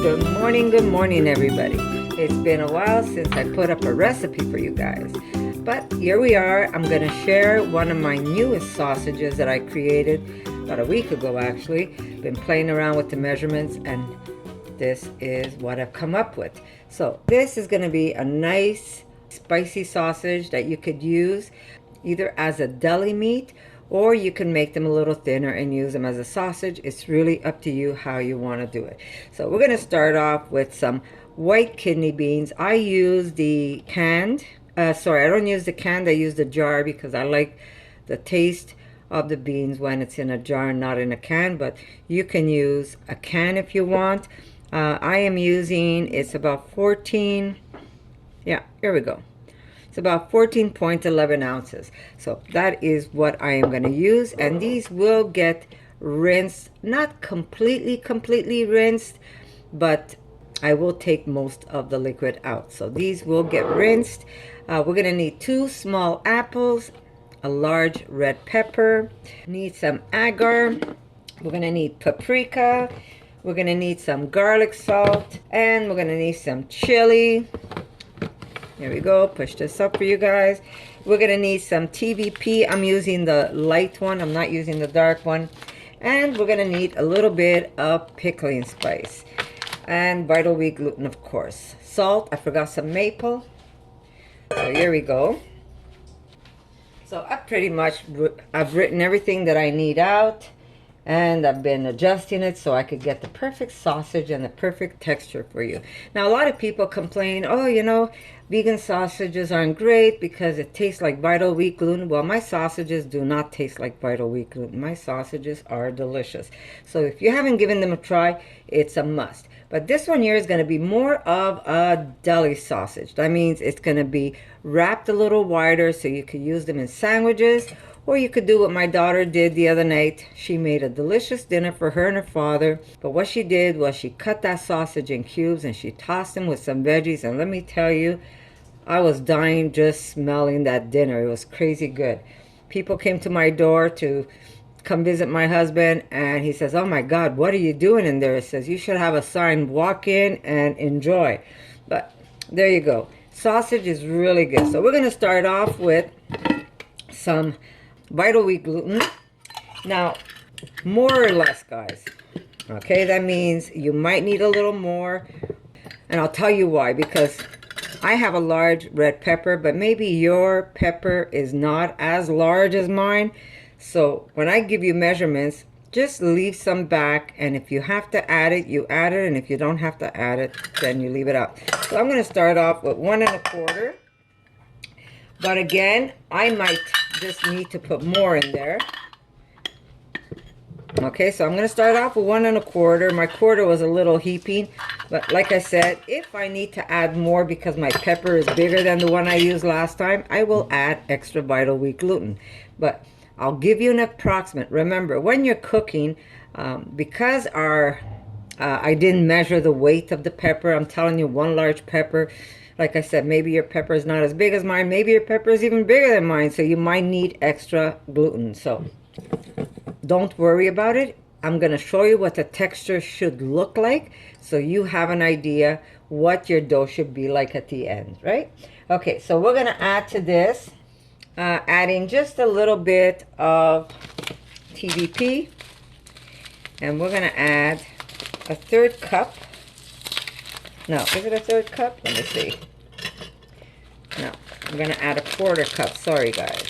Good morning, everybody. It's been a while since I put up a recipe for you guys. But here we are. I'm going to share one of my newest sausages that I created about a week ago, actually. Been playing around with the measurements, and this is what I've come up with. So this is going to be a nice spicy sausage that you could use either as a deli meat, or you can make them a little thinner and use them as a sausage. It's really up to you how you want to do it. So we're going to start off with some white kidney beans. I use the canned. I don't use the canned. I use the jar because I like the taste of the beans when it's in a jar, not in a can. But you can use a can if you want. I am using, it's about 14. Yeah, here we go. It's about 14.11 ounces. So that is what I am going to use. And these will get rinsed, not completely rinsed, but I will take most of the liquid out. So these will get rinsed. We're going to need 2 small apples, a large red pepper, need some agar, we're going to need paprika, we're going to need some garlic salt, and we're going to need some chili. Here we go. Push this up for you guys. We're going to need some TVP. I'm using the light one. I'm not using the dark one. And we're going to need a little bit of pickling spice. And vital wheat gluten, of course. Salt. I forgot some maple. So here we go. So I've written everything that I need out. And I've been adjusting it so I could get the perfect sausage and the perfect texture for you. Now, a lot of people complain, oh, you know, vegan sausages aren't great because it tastes like vital wheat gluten. Well, my sausages do not taste like vital wheat gluten. My sausages are delicious. So if you haven't given them a try, it's a must. But this one here is going to be more of a deli sausage. That means it's going to be wrapped a little wider so you could use them in sandwiches. Or you could do what my daughter did the other night. She made a delicious dinner for her and her father. But what she did was she cut that sausage in cubes and she tossed them with some veggies. And let me tell you, I was dying just smelling that dinner. It was crazy good. People came to my door to come visit my husband. And he says, oh my God, what are you doing in there? It says, you should have a sign, walk in and enjoy. But there you go. Sausage is really good. So we're going to start off with some vital wheat gluten. Now, more or less, guys. Okay, that means you might need a little more. And I'll tell you why. Because I have a large red pepper, but maybe your pepper is not as large as mine. So when I give you measurements, just leave some back. And if you have to add it, you add it. And if you don't have to add it, then you leave it out. So I'm going to start off with 1 1/4. But again, I might just need to put more in there. Okay, so I'm going to start off with 1 1/4. My quarter was a little heaping. But like I said, if I need to add more because my pepper is bigger than the one I used last time, I will add extra vital wheat gluten. But I'll give you an approximate. Remember, when you're cooking, because I didn't measure the weight of the pepper, I'm telling you, 1 large pepper. Like I said, maybe your pepper is not as big as mine. Maybe your pepper is even bigger than mine. So you might need extra gluten. So don't worry about it. I'm going to show you what the texture should look like. So you have an idea what your dough should be like at the end, right? Okay, so we're going to add to this, adding just a little bit of TVP. And we're going to add a 1/3 cup. No, is it a 1/3 cup? Let me see. No, I'm going to add a 1/4 cup. Sorry, guys.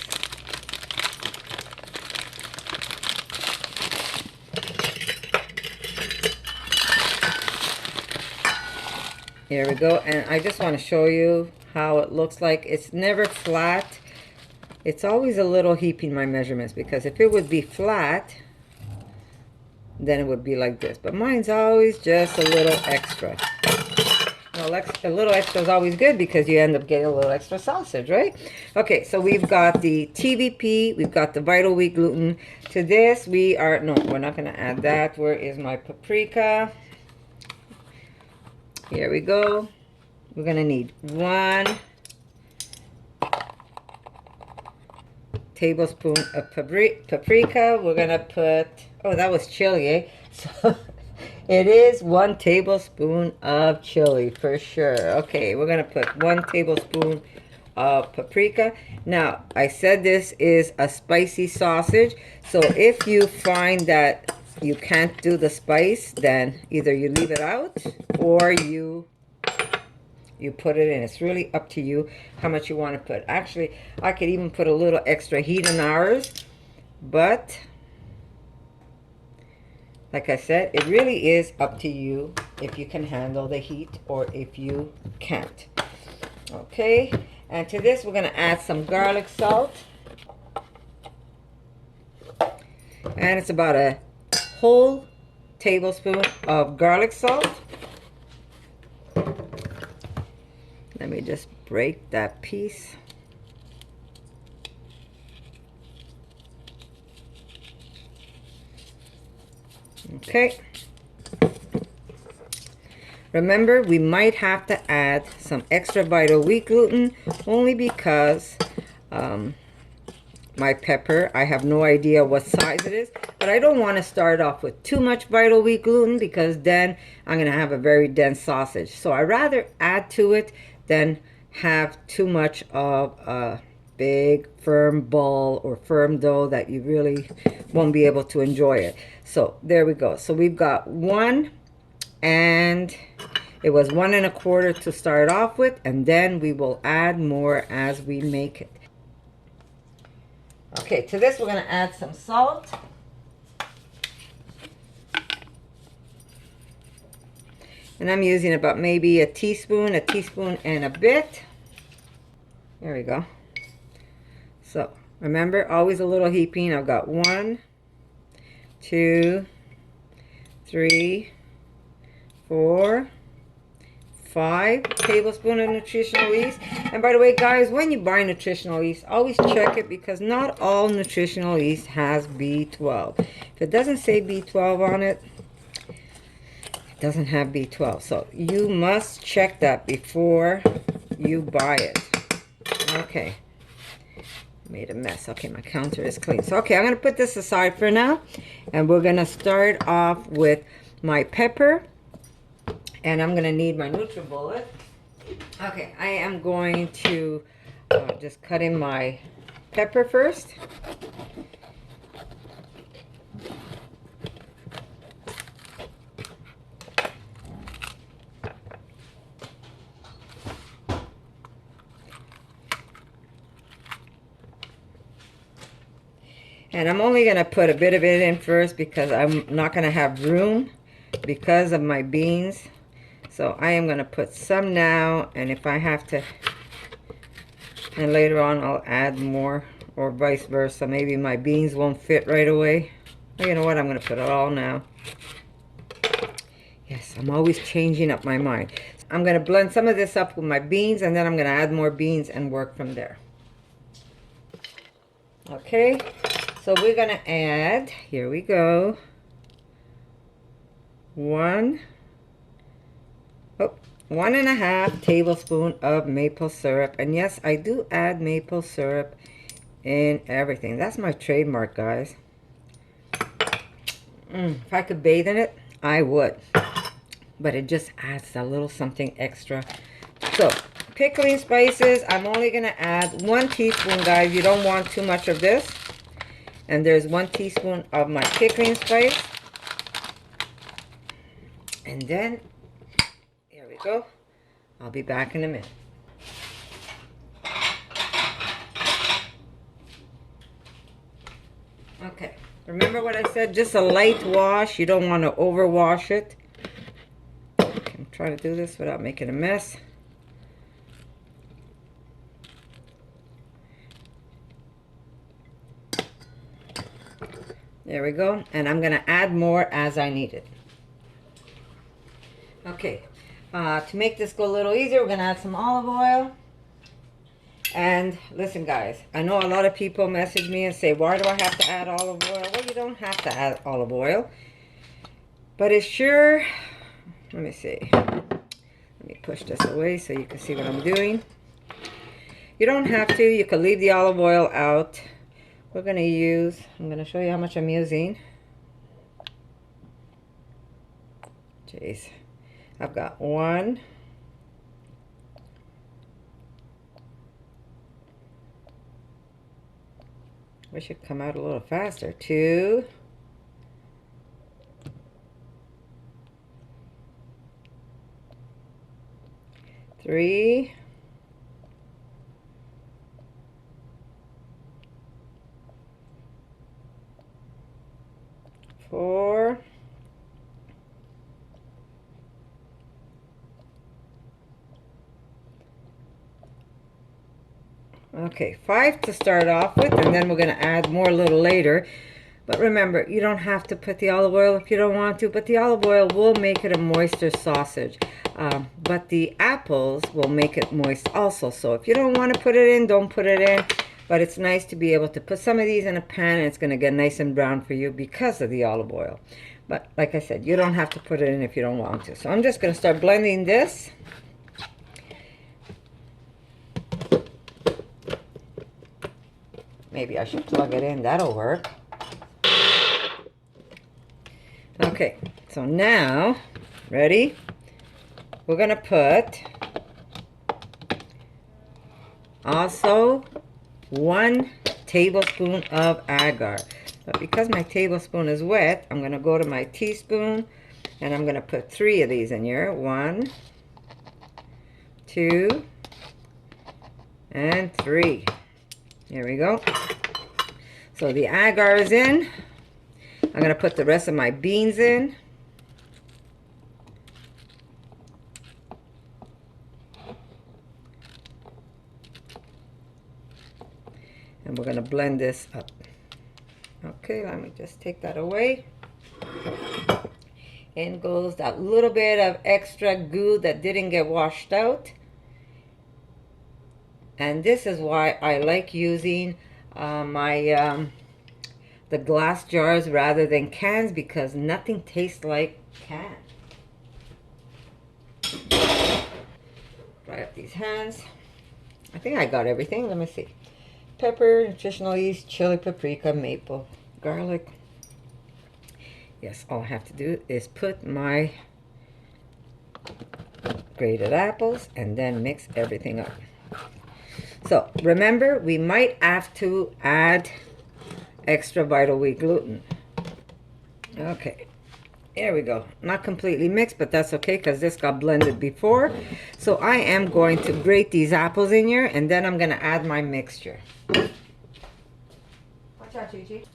Here we go. And I just want to show you how it looks like. It's never flat. It's always a little heaping, my measurements, because if it would be flat, then it would be like this. But mine's always just a little extra. A little extra is always good because you end up getting a little extra sausage, right? Okay, so we've got the TVP, we've got the vital wheat gluten. To this, we're not going to add that. Where is my paprika? Here we go. We're going to need 1 tablespoon of paprika. We're going to put, oh, that was chili, eh? So It is 1 tablespoon of chili for sure. Okay, we're gonna put 1 tablespoon of paprika. Now, I said this is a spicy sausage, so if you find that you can't do the spice, then either you leave it out or you put it in. It's really up to you how much you want to put. Actually, I could even put a little extra heat in ours, but like I said, it really is up to you if you can handle the heat or if you can't. Okay, and to this we're going to add some garlic salt. And it's about a whole tablespoon of garlic salt. Let me just break that piece. Okay. Remember, we might have to add some extra vital wheat gluten only because my pepper, I have no idea what size it is, but I don't want to start off with too much vital wheat gluten because then I'm going to have a very dense sausage. So I rather add to it than have too much of a big firm ball or firm dough that you really won't be able to enjoy it. So there we go. So we've got 1, and it was 1 1/4 to start off with, and then we will add more as we make it. Okay, to this we're going to add some salt. And I'm using about maybe a teaspoon and a bit. There we go. So remember, always a little heaping. I've got 1, 2, 3, 4, 5 tablespoons of nutritional yeast. And by the way, guys, when you buy nutritional yeast, always check it because not all nutritional yeast has B12. If it doesn't say B12 on it, it doesn't have B12. So you must check that before you buy it. Okay. Made a mess. Okay, my counter is clean. So, okay, I'm going to put this aside for now. And we're going to start off with my pepper. And I'm going to need my NutriBullet. Okay, I am going to just cut in my pepper first. And I'm only going to put a bit of it in first because I'm not going to have room because of my beans. So I am going to put some now, and if I have to, and later on I'll add more, or vice versa. Maybe my beans won't fit right away. Well, you know what? I'm going to put it all now. Yes, I'm always changing up my mind. I'm going to blend some of this up with my beans, and then I'm going to add more beans and work from there. Okay, so we're going to add, here we go, 1 1.5 tablespoon of maple syrup. And yes, I do add maple syrup in everything. That's my trademark, guys. If I could bathe in it, I would. But it just adds a little something extra. So, pickling spices, I'm only going to add 1 teaspoon, guys. You don't want too much of this. And there's 1 teaspoon of my pickling spice. And then, here we go. I'll be back in a minute. Okay, remember what I said? Just a light wash. You don't want to overwash it. I'm trying to do this without making a mess. There we go. And I'm going to add more as I need it. Okay, to make this go a little easier, we're going to add some olive oil. And listen, guys, I know a lot of people message me and say, why do I have to add olive oil? Well, you don't have to add olive oil. But it's sure, let me see. Let me push this away so you can see what I'm doing. You don't have to. You can leave the olive oil out. We're going to use, I'm going to show you how much I'm using. Jeez. I've got 1. Wish it'd come out a little faster. 2. 3. 4. Okay, 5 to start off with, and then we're going to add more a little later. But remember, you don't have to put the olive oil if you don't want to, but the olive oil will make it a moister sausage. But the apples will make it moist also. So if you don't want to put it in, don't put it in. But it's nice to be able to put some of these in a pan, and it's going to get nice and brown for you because of the olive oil. But like I said, you don't have to put it in if you don't want to. So I'm just going to start blending this. Maybe I should plug it in. That'll work. Okay, so now, ready? We're going to put also 1 tablespoon of agar. But because my tablespoon is wet, I'm going to go to my teaspoon, and I'm going to put 3 of these in here. 1, 2, and 3. Here we go. So the agar is in. I'm going to put the rest of my beans in. And we're going to blend this up. Okay, let me just take that away. In goes that little bit of extra goo that didn't get washed out. And this is why I like using the glass jars rather than cans, because nothing tastes like can. Dry up these hands. I think I got everything. Let me see. Pepper, nutritional yeast, chili, paprika, maple, garlic. Yes, all I have to do is put my grated apples and then mix everything up. So remember, we might have to add extra vital wheat gluten. Okay, there we go. Not completely mixed, but that's okay because this got blended before. So I am going to grate these apples in here, and then I'm going to add my mixture. Watch out, Gigi.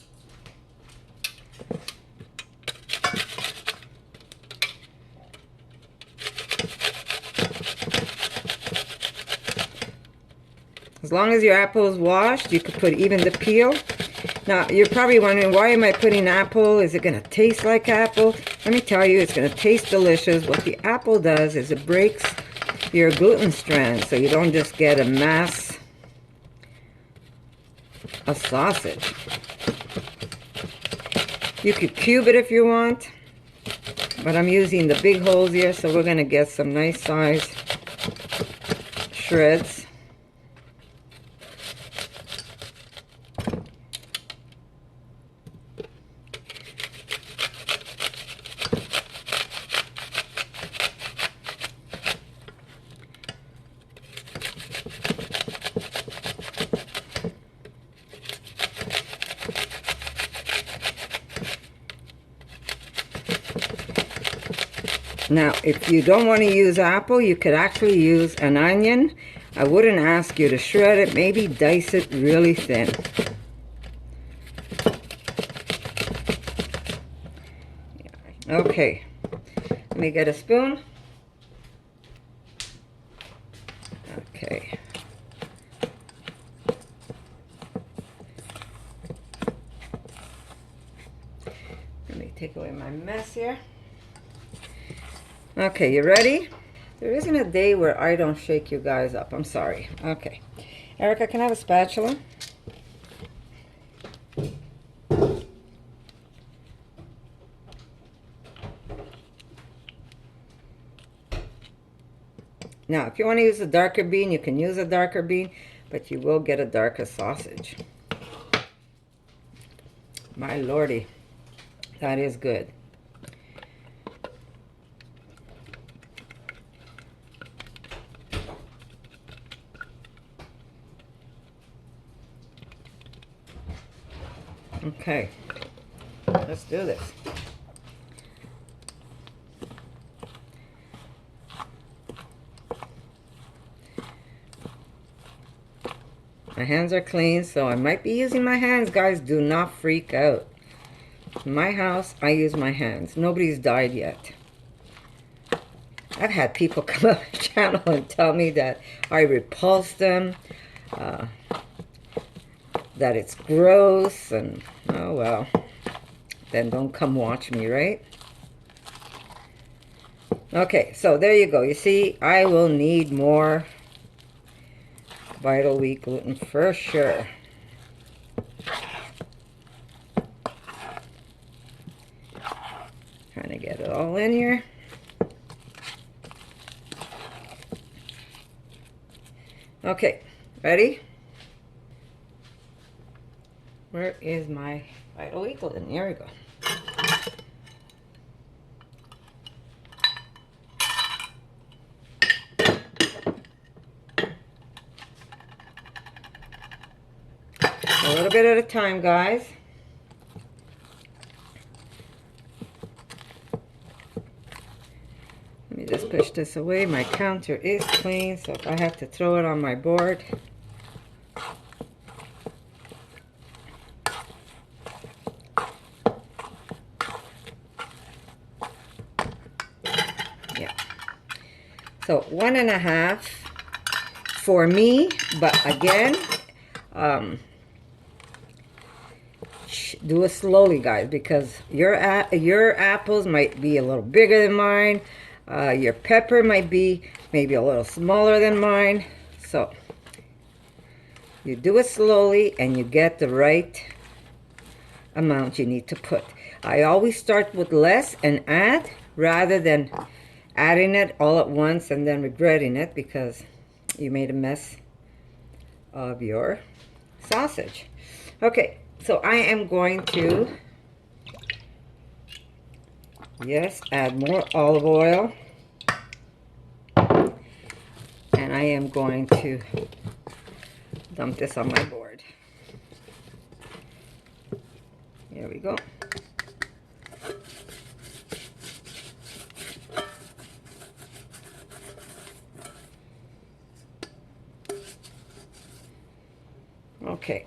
As long as your apple is washed, you could put even the peel. Now, you're probably wondering, why am I putting apple? Is it going to taste like apple? Let me tell you, it's going to taste delicious. What the apple does is it breaks your gluten strands, so you don't just get a mass of sausage. You could cube it if you want, but I'm using the big holes here, so we're going to get some nice size shreds. Now, if you don't want to use apple, you could actually use an onion. I wouldn't ask you to shred it, maybe dice it really thin. Okay, let me get a spoon. Okay. Let me take away my mess here. Okay, you ready? There isn't a day where I don't shake you guys up. I'm sorry. Okay. Erica, can I have a spatula? Now, if you want to use a darker bean, you can use a darker bean, but you will get a darker sausage. My lordy, that is good. Okay, let's do this. My hands are clean, so I might be using my hands, guys. Do not freak out. In my house, I use my hands. Nobody's died yet. I've had people come on the channel and tell me that I repulse them, that it's gross, and oh well. Then don't come watch me, right? Okay, so there you go. You see, I will need more Vital Wheat gluten for sure. Trying to get it all in here. Okay, ready? Where is my Vital Wheat gluten? Here we go. A little bit at a time, guys. Let me just push this away. My counter is clean, so if I have to throw it on my board. Yeah. So 1.5 for me, but again, do it slowly, guys, because your apples might be a little bigger than mine. Your pepper might be maybe a little smaller than mine. So you do it slowly and you get the right amount you need to put. I always start with less and add rather than adding it all at once and then regretting it because you made a mess of your sausage. Okay. So I am going to, yes, add more olive oil. And I am going to dump this on my board. Here we go. Okay.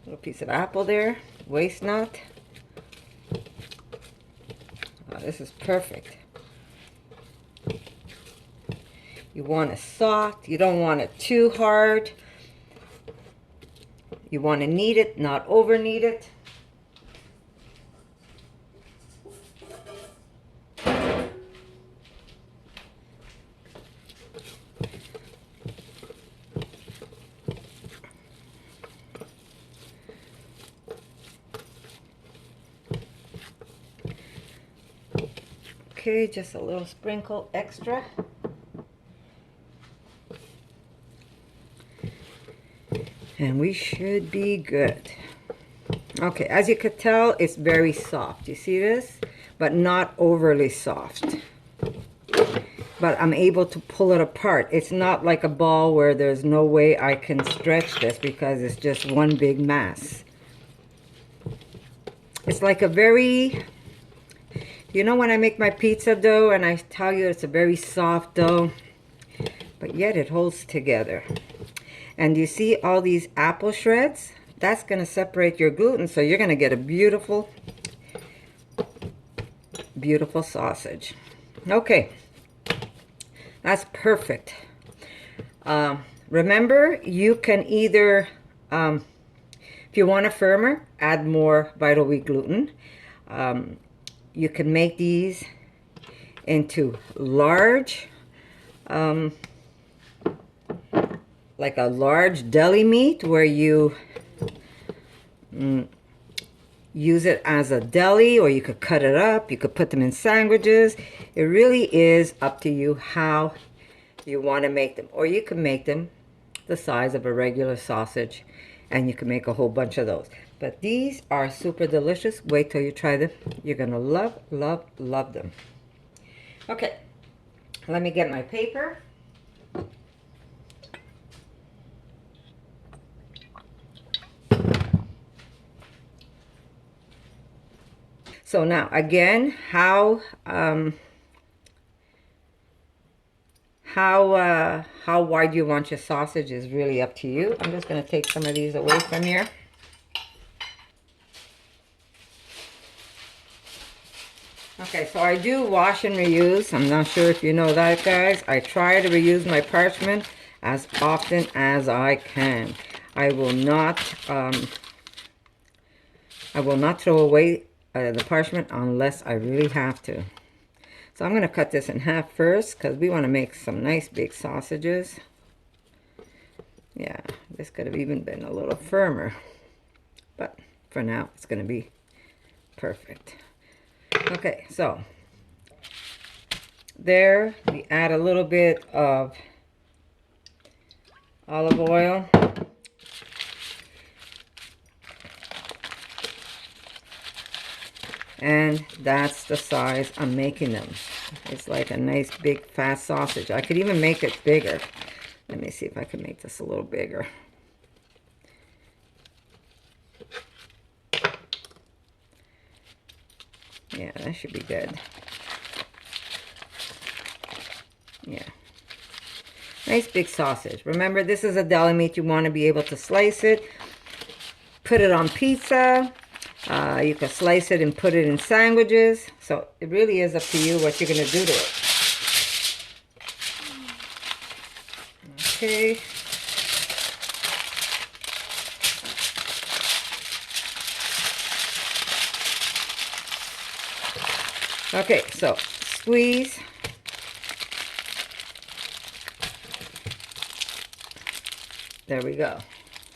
Little piece of apple there, waste not. Oh, this is perfect. You want it soft, you don't want it too hard. You want to knead it, not over knead it. Okay, just a little sprinkle extra. And we should be good. Okay, as you could tell, it's very soft. You see this? But not overly soft. But I'm able to pull it apart. It's not like a ball where there's no way I can stretch this because it's just one big mass. It's like a very... You know when I make my pizza dough and I tell you it's a very soft dough, but yet it holds together. And you see all these apple shreds? That's going to separate your gluten, so you're going to get a beautiful, beautiful sausage. Okay, that's perfect. Remember, you can either, if you want it firmer, add more Vital Wheat gluten. You can make these into large, like a large deli meat where you use it as a deli, or you could cut it up. You could put them in sandwiches. It really is up to you how you want to make them. Or you can make them the size of a regular sausage, and you can make a whole bunch of those. But these are super delicious. Wait till you try them. You're going to love, love, love them. Okay, let me get my paper. So now again, how wide you want your sausage is really up to you. I'm just going to take some of these away from here. Okay, so I do wash and reuse. I'm not sure if you know that, guys. I try to reuse my parchment as often as I can. I will not throw away the parchment unless I really have to. So I'm going to cut this in half first because we want to make some nice big sausages. Yeah, this could have even been a little firmer, but for now it's going to be perfect. Okay, so there we add a little bit of olive oil. And that's the size I'm making them. It's like a nice big fast sausage. I could even make it bigger. Let me see if I can make this a little bigger. Yeah, that should be good. Yeah. Nice big sausage. Remember, this is a deli meat. You want to be able to slice it, put it on pizza. You can slice it and put it in sandwiches. So it really is up to you what you're going to do to it. Okay. Okay, so squeeze. There we go.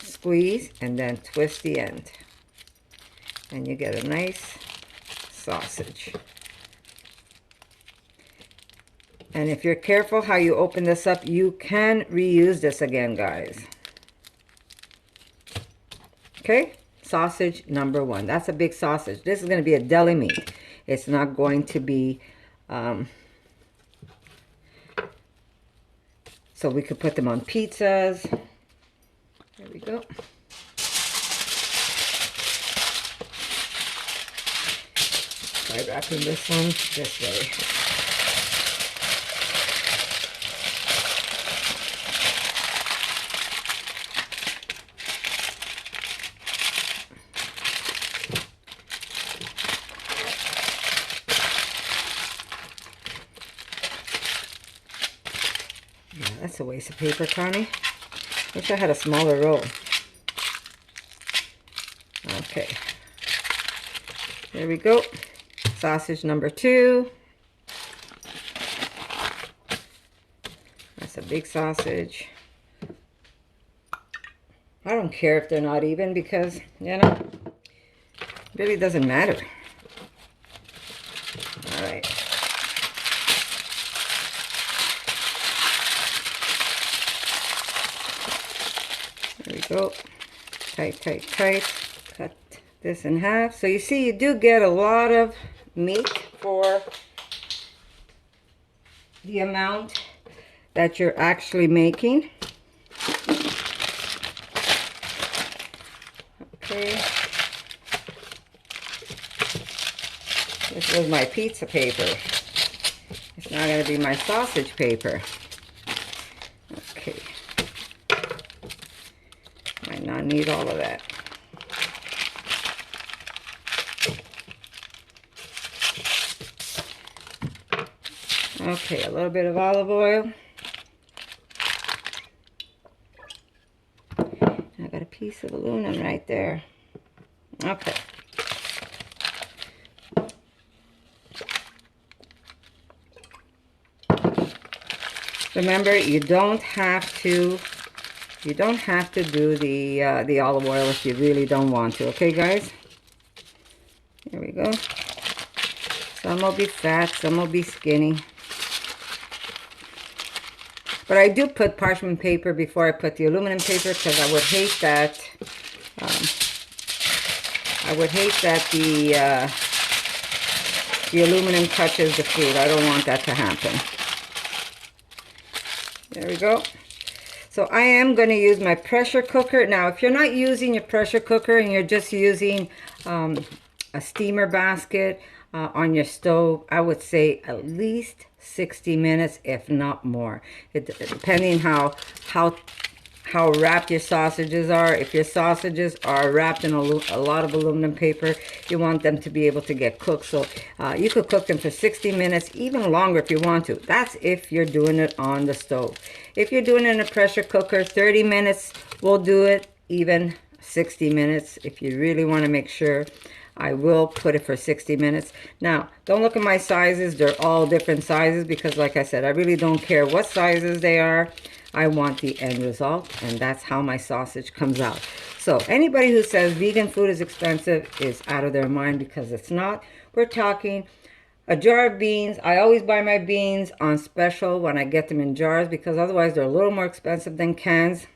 Squeeze and then twist the end. And you get a nice sausage. And if you're careful how you open this up, you can reuse this again, guys. Okay, sausage number one. That's a big sausage. This is going to be a deli meat. It's not going to be, so we could put them on pizzas. There we go. Try wrapping this one this way. Yeah, that's a waste of paper, Connie. Wish I had a smaller roll. Okay. There we go. Sausage number two. That's a big sausage. I don't care if they're not even because, you know, it really doesn't matter. All right. There we go. Tight, tight, tight. Cut this in half. So you see, you do get a lot of meat for the amount that you're actually making. Okay. This was my pizza paper. It's not going to be my sausage paper. Okay. Might not need all of that. Okay, a little bit of olive oil. I got a piece of aluminum right there. Okay. Remember, you don't have to do the olive oil if you really don't want to. Okay, guys? There we go. Some will be fat, some will be skinny. But I do put parchment paper before I put the aluminum paper because I would hate that. The aluminum touches the food. I don't want that to happen. There we go. So I am going to use my pressure cooker. Now, if you're not using your pressure cooker and you're just using a a steamer basket on your stove, I would say at least 60 minutes, if not more. Depending how wrapped your sausages are. If your sausages are wrapped in a lot of aluminum paper, you want them to be able to get cooked. So you could cook them for 60 minutes, even longer if you want to. That's if you're doing it on the stove. If you're doing it in a pressure cooker, 30 minutes will do it, even 60 minutes if you really want to make sure. I will put it for 60 minutes. Now, don't look at my sizes. They're all different sizes because, like I said, I really don't care what sizes they are. I want the end result, and that's how my sausage comes out. So anybody who says vegan food is expensive is out of their mind, because it's not. We're talking a jar of beans. I always buy my beans on special when I get them in jars, because otherwise they're a little more expensive than cans.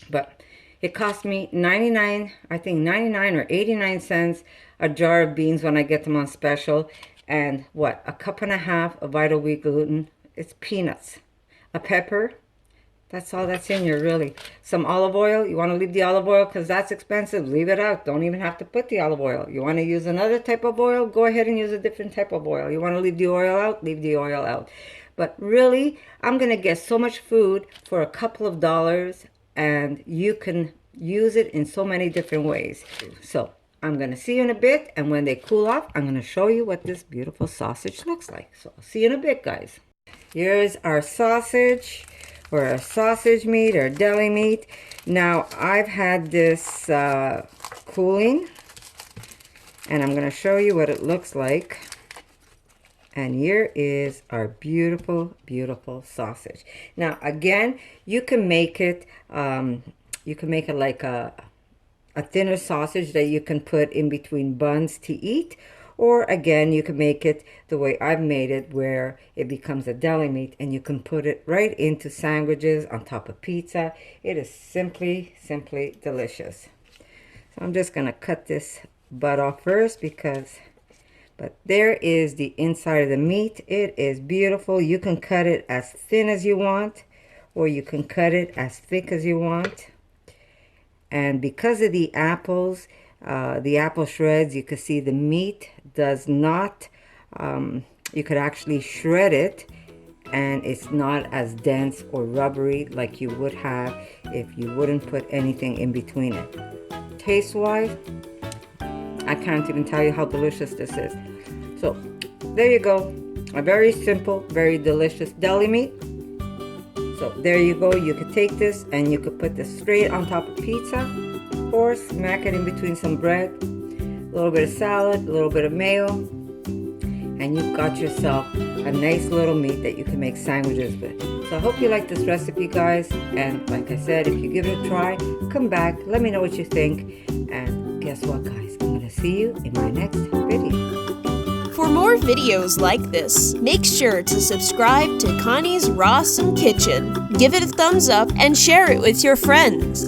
But it cost me 99 or 89 cents a jar of beans when I get them on special. And what? A cup and a half of Vital Wheat gluten. It's peanuts. A pepper. That's all that's in here, really. Some olive oil. You want to leave the olive oil because that's expensive. Leave it out. Don't even have to put the olive oil. You want to use another type of oil? Go ahead and use a different type of oil. You want to leave the oil out? Leave the oil out. But really, I'm going to get so much food for a couple of dollars, and you can use it in so many different ways. So I'm going to see you in a bit, and when they cool off, I'm going to show you what this beautiful sausage looks like. So I'll see you in a bit, guys. Here's our sausage, or our sausage meat, or deli meat. Now, I've had this cooling, and I'm going to show you what it looks like. And here is our beautiful, beautiful sausage. Now, again, you can make it like a thinner sausage that you can put in between buns to eat. Or again, you can make it the way I've made it, where it becomes a deli meat and you can put it right into sandwiches, on top of pizza. It is simply, simply delicious. So I'm just going to cut this butt off first, but there is the inside of the meat. It is beautiful. You can cut it as thin as you want, or you can cut it as thick as you want. And because of the apples, the apple shreds, you can see the meat does not, you could actually shred it, and it's not as dense or rubbery like you would have if you wouldn't put anything in between it. Taste-wise, I can't even tell you how delicious this is. So there you go, a very simple, very delicious deli meat. So there you go. You could take this and you could put this straight on top of pizza, or smack it in between some bread, a little bit of salad, a little bit of mayo, and you've got yourself a nice little meat that you can make sandwiches with. So I hope you like this recipe, guys. And like I said, if you give it a try, come back, let me know what you think. And guess what, guys? I'm going to see you in my next video. For more videos like this, make sure to subscribe to Connie's RAWsome Kitchen, give it a thumbs up, and share it with your friends.